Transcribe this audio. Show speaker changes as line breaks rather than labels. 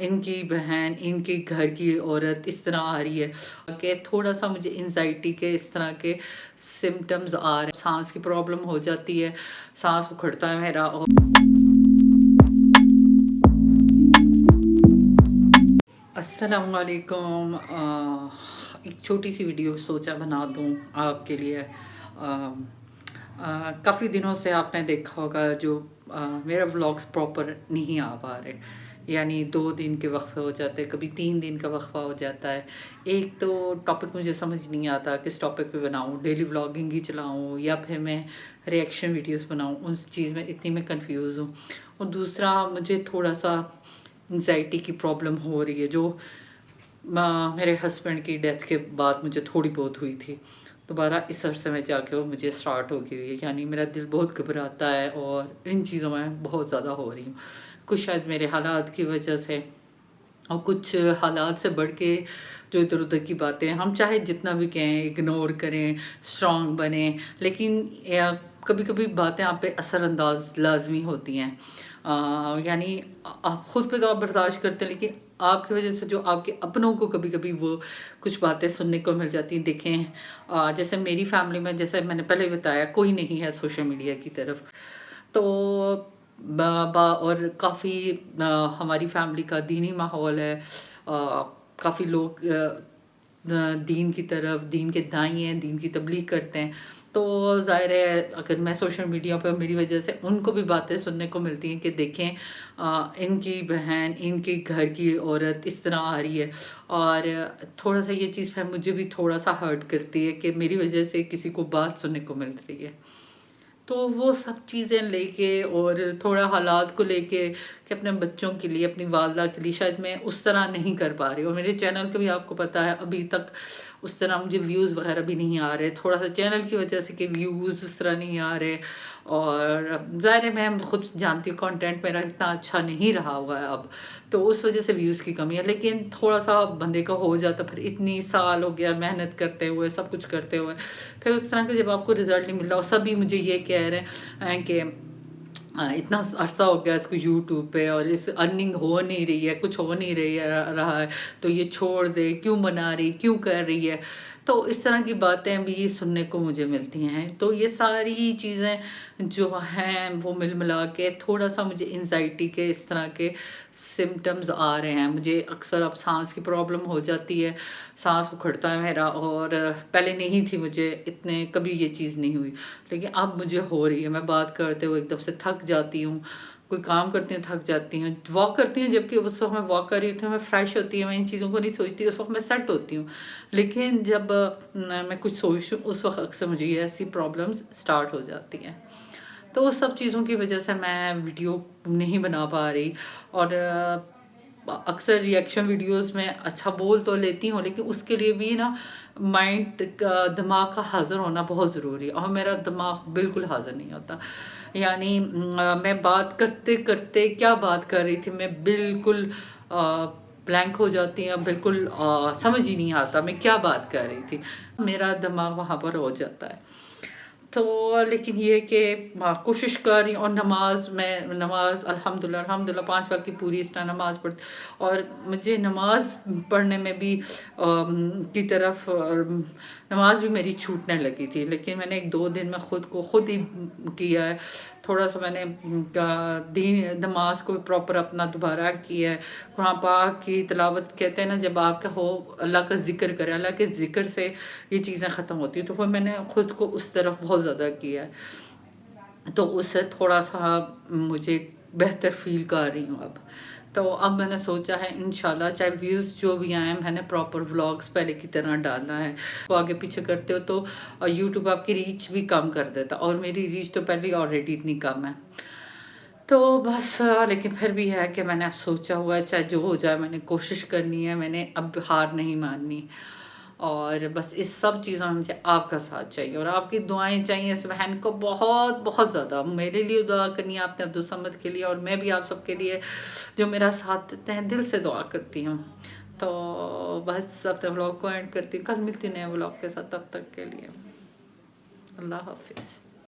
इनकी बहन, इनके घर की औरत इस तरह आ रही है कि थोड़ा सा मुझे एंजाइटी के इस तरह के सिम्टम्स आ रहे हैं, सांस की प्रॉब्लम हो जाती है, सांस उखड़ता है मेरा। और अस्सलाम वालेकुम। एक छोटी सी वीडियो सोचा बना दूं आपके लिए। काफ़ी दिनों से आपने देखा होगा जो मेरा व्लॉग्स प्रॉपर नहीं आ पा रहे, यानी 2 दिन के वक्फे हो जाते हैं, कभी 3 दिन का वक्फा हो जाता है। एक तो टॉपिक मुझे समझ नहीं आता किस टॉपिक पे बनाऊं, डेली व्लॉगिंग ही चलाऊं या फिर मैं रिएक्शन वीडियोस बनाऊं, उस चीज़ में इतनी मैं कंफ्यूज हूँ। और दूसरा मुझे थोड़ा सा एंजाइटी की प्रॉब्लम हो रही है जो मेरे हस्बैंड की डेथ के बाद मुझे थोड़ी बहुत हुई थी। दोबारा इस अरसे में जाके वो मुझे स्टार्ट हो गई है, यानी मेरा दिल बहुत घबराता है और इन चीज़ों में बहुत ज़्यादा हो रही हूँ। कुछ शायद मेरे हालात की वजह से और कुछ हालात से बढ़ के जो इधर उधर की बातें हम चाहे जितना भी कहें, इग्नोर करें, स्ट्रांग बने, लेकिन कभी कभी बातें आप पे असरअंदाज लाजमी होती हैं। यानी आप खुद पे तो आप बर्दाश्त करते हैं, लेकिन आपकी वजह से जो आपके अपनों को कभी कभी वो कुछ बातें सुनने को मिल जाती हैं। देखें, जैसे मेरी फैमिली में, जैसे मैंने पहले बताया, कोई नहीं है सोशल मीडिया की तरफ। तो और काफ़ी हमारी फैमिली का दीनी माहौल है। काफ़ी लोग दीन की तरफ, दीन के दाई हैं, दीन की तबलीग करते हैं। तो ज़ाहिर है अगर मैं सोशल मीडिया पर मेरी वजह से उनको भी बातें सुनने को मिलती हैं कि देखें, इनकी बहन, इनके घर की औरत इस तरह आ रही है। और थोड़ा सा ये चीज़ फिर मुझे भी थोड़ा सा हर्ट करती है कि मेरी वजह से किसी को बात सुनने को मिल रही है। तो वो सब चीज़ें लेके और थोड़ा हालात को लेके कि अपने बच्चों के लिए, अपनी वालदा के लिए शायद मैं उस तरह नहीं कर पा रही। और मेरे चैनल का भी आपको पता है अभी तक उस तरह मुझे व्यूज़ वगैरह भी नहीं आ रहे, थोड़ा सा चैनल की वजह से कि व्यूज़ उस तरह नहीं आ रहे। और ज़ाहिर है मैं खुद जानती हूँ कंटेंट मेरा इतना अच्छा नहीं रहा हुआ है अब, तो उस वजह से व्यूज़ की कमी है। लेकिन थोड़ा सा बंदे का हो जाता, फिर इतनी साल हो गया मेहनत करते हुए, सब कुछ करते हुए, फिर उस तरह का जब आपको रिजल्ट नहीं मिलता। और सभी मुझे ये कह रहे हैं कि इतना अरसा हो गया इसको यूट्यूब पे और इस अर्निंग हो नहीं रही है, कुछ हो नहीं रही है, रहा है, तो ये छोड़ दे, क्यों बना रही, क्यों कर रही है। तो इस तरह की बातें भी सुनने को मुझे मिलती हैं। तो ये सारी चीज़ें जो हैं वो मिल मिला के थोड़ा सा मुझे एंजाइटी के इस तरह के सिम्टम्स आ रहे हैं। मुझे अक्सर अब सांस की प्रॉब्लम हो जाती है, सांस उखड़ता है मेरा। और पहले नहीं थी, मुझे इतने कभी ये चीज़ नहीं हुई, लेकिन अब मुझे हो रही है। मैं बात करते हुए एकदम से थक जाती हूँ, कोई काम करती हूँ थक जाती हूँ, वॉक करती हूँ, जबकि उस वक्त मैं वॉक कर रही होती हूँ, मैं फ्रेश होती हूँ, मैं इन चीज़ों को नहीं सोचती, उस वक्त मैं सेट होती हूँ। लेकिन जब मैं कुछ सोचूँ उस वक्त अक्सर मुझे ये ऐसी प्रॉब्लम्स स्टार्ट हो जाती हैं। तो उस सब चीज़ों की वजह से मैं वीडियो नहीं बना पा रही। और अक्सर रिएक्शन वीडियोस में अच्छा बोल तो लेती हूँ, लेकिन उसके लिए भी ना माइंड का, दिमाग का हाज़िर होना बहुत ज़रूरी है, और मेरा दिमाग बिल्कुल हाज़िर नहीं होता। यानी मैं बात करते करते क्या बात कर रही थी, मैं बिल्कुल ब्लैंक हो जाती हूँ, बिल्कुल समझ ही नहीं आता मैं क्या बात कर रही थी, मेरा दिमाग वहाँ पर हो जाता है। तो लेकिन ये है कि कोशिश कर रही हूँ। और नमाज़ अल्हम्दुलिल्लाह अल्हम्दुलिल्लाह 5 वक़्त की पूरी इस तरह नमाज़ पढ़ती। और मुझे नमाज़ पढ़ने में भी की तरफ नमाज़ भी मेरी छूटने लगी थी, लेकिन मैंने 1-2 दिन में खुद ही किया है। थोड़ा-सा मैंने दीन नमाज़ को प्रॉपर अपना दोबारा किया है। कुरान पाक की तिलावत, कहते हैं ना जब आपका हो, अल्लाह का ज़िक्र करें, अल्लाह के ज़िक्र से ये चीज़ें ख़त्म होती हैं। तो फिर मैंने खुद को उस तरफ बहुत ज़्यादा किया है, तो उससे थोड़ा-सा मुझे बेहतर फ़ील कर रही हूँ अब। तो अब मैंने सोचा है इंशाल्लाह चाहे व्यूज़ जो भी आएँ, मैंने प्रॉपर व्लॉग्स पहले की तरह डालना है। तो आगे पीछे करते हो तो यूट्यूब आपकी रीच भी कम कर देता, और मेरी रीच तो पहले ही ऑलरेडी इतनी कम है। तो बस लेकिन फिर भी है कि मैंने अब सोचा हुआ है चाहे जो हो जाए, मैंने कोशिश करनी है, मैंने अब हार नहीं माननी। और बस इस सब चीज़ों में मुझे आपका साथ चाहिए और आपकी दुआएं चाहिए इस बहन को बहुत बहुत ज़्यादा। मेरे लिए दुआ करनी है आपने अब्दुल समद के लिए, और मैं भी आप सबके लिए जो मेरा साथ देते हैं दिल से दुआ करती हूँ। तो बस अपने व्लॉग को एंड करती हूँ, कल मिलती हूँ नए व्लॉग के साथ, तब तक के लिए अल्लाह हाफिज़।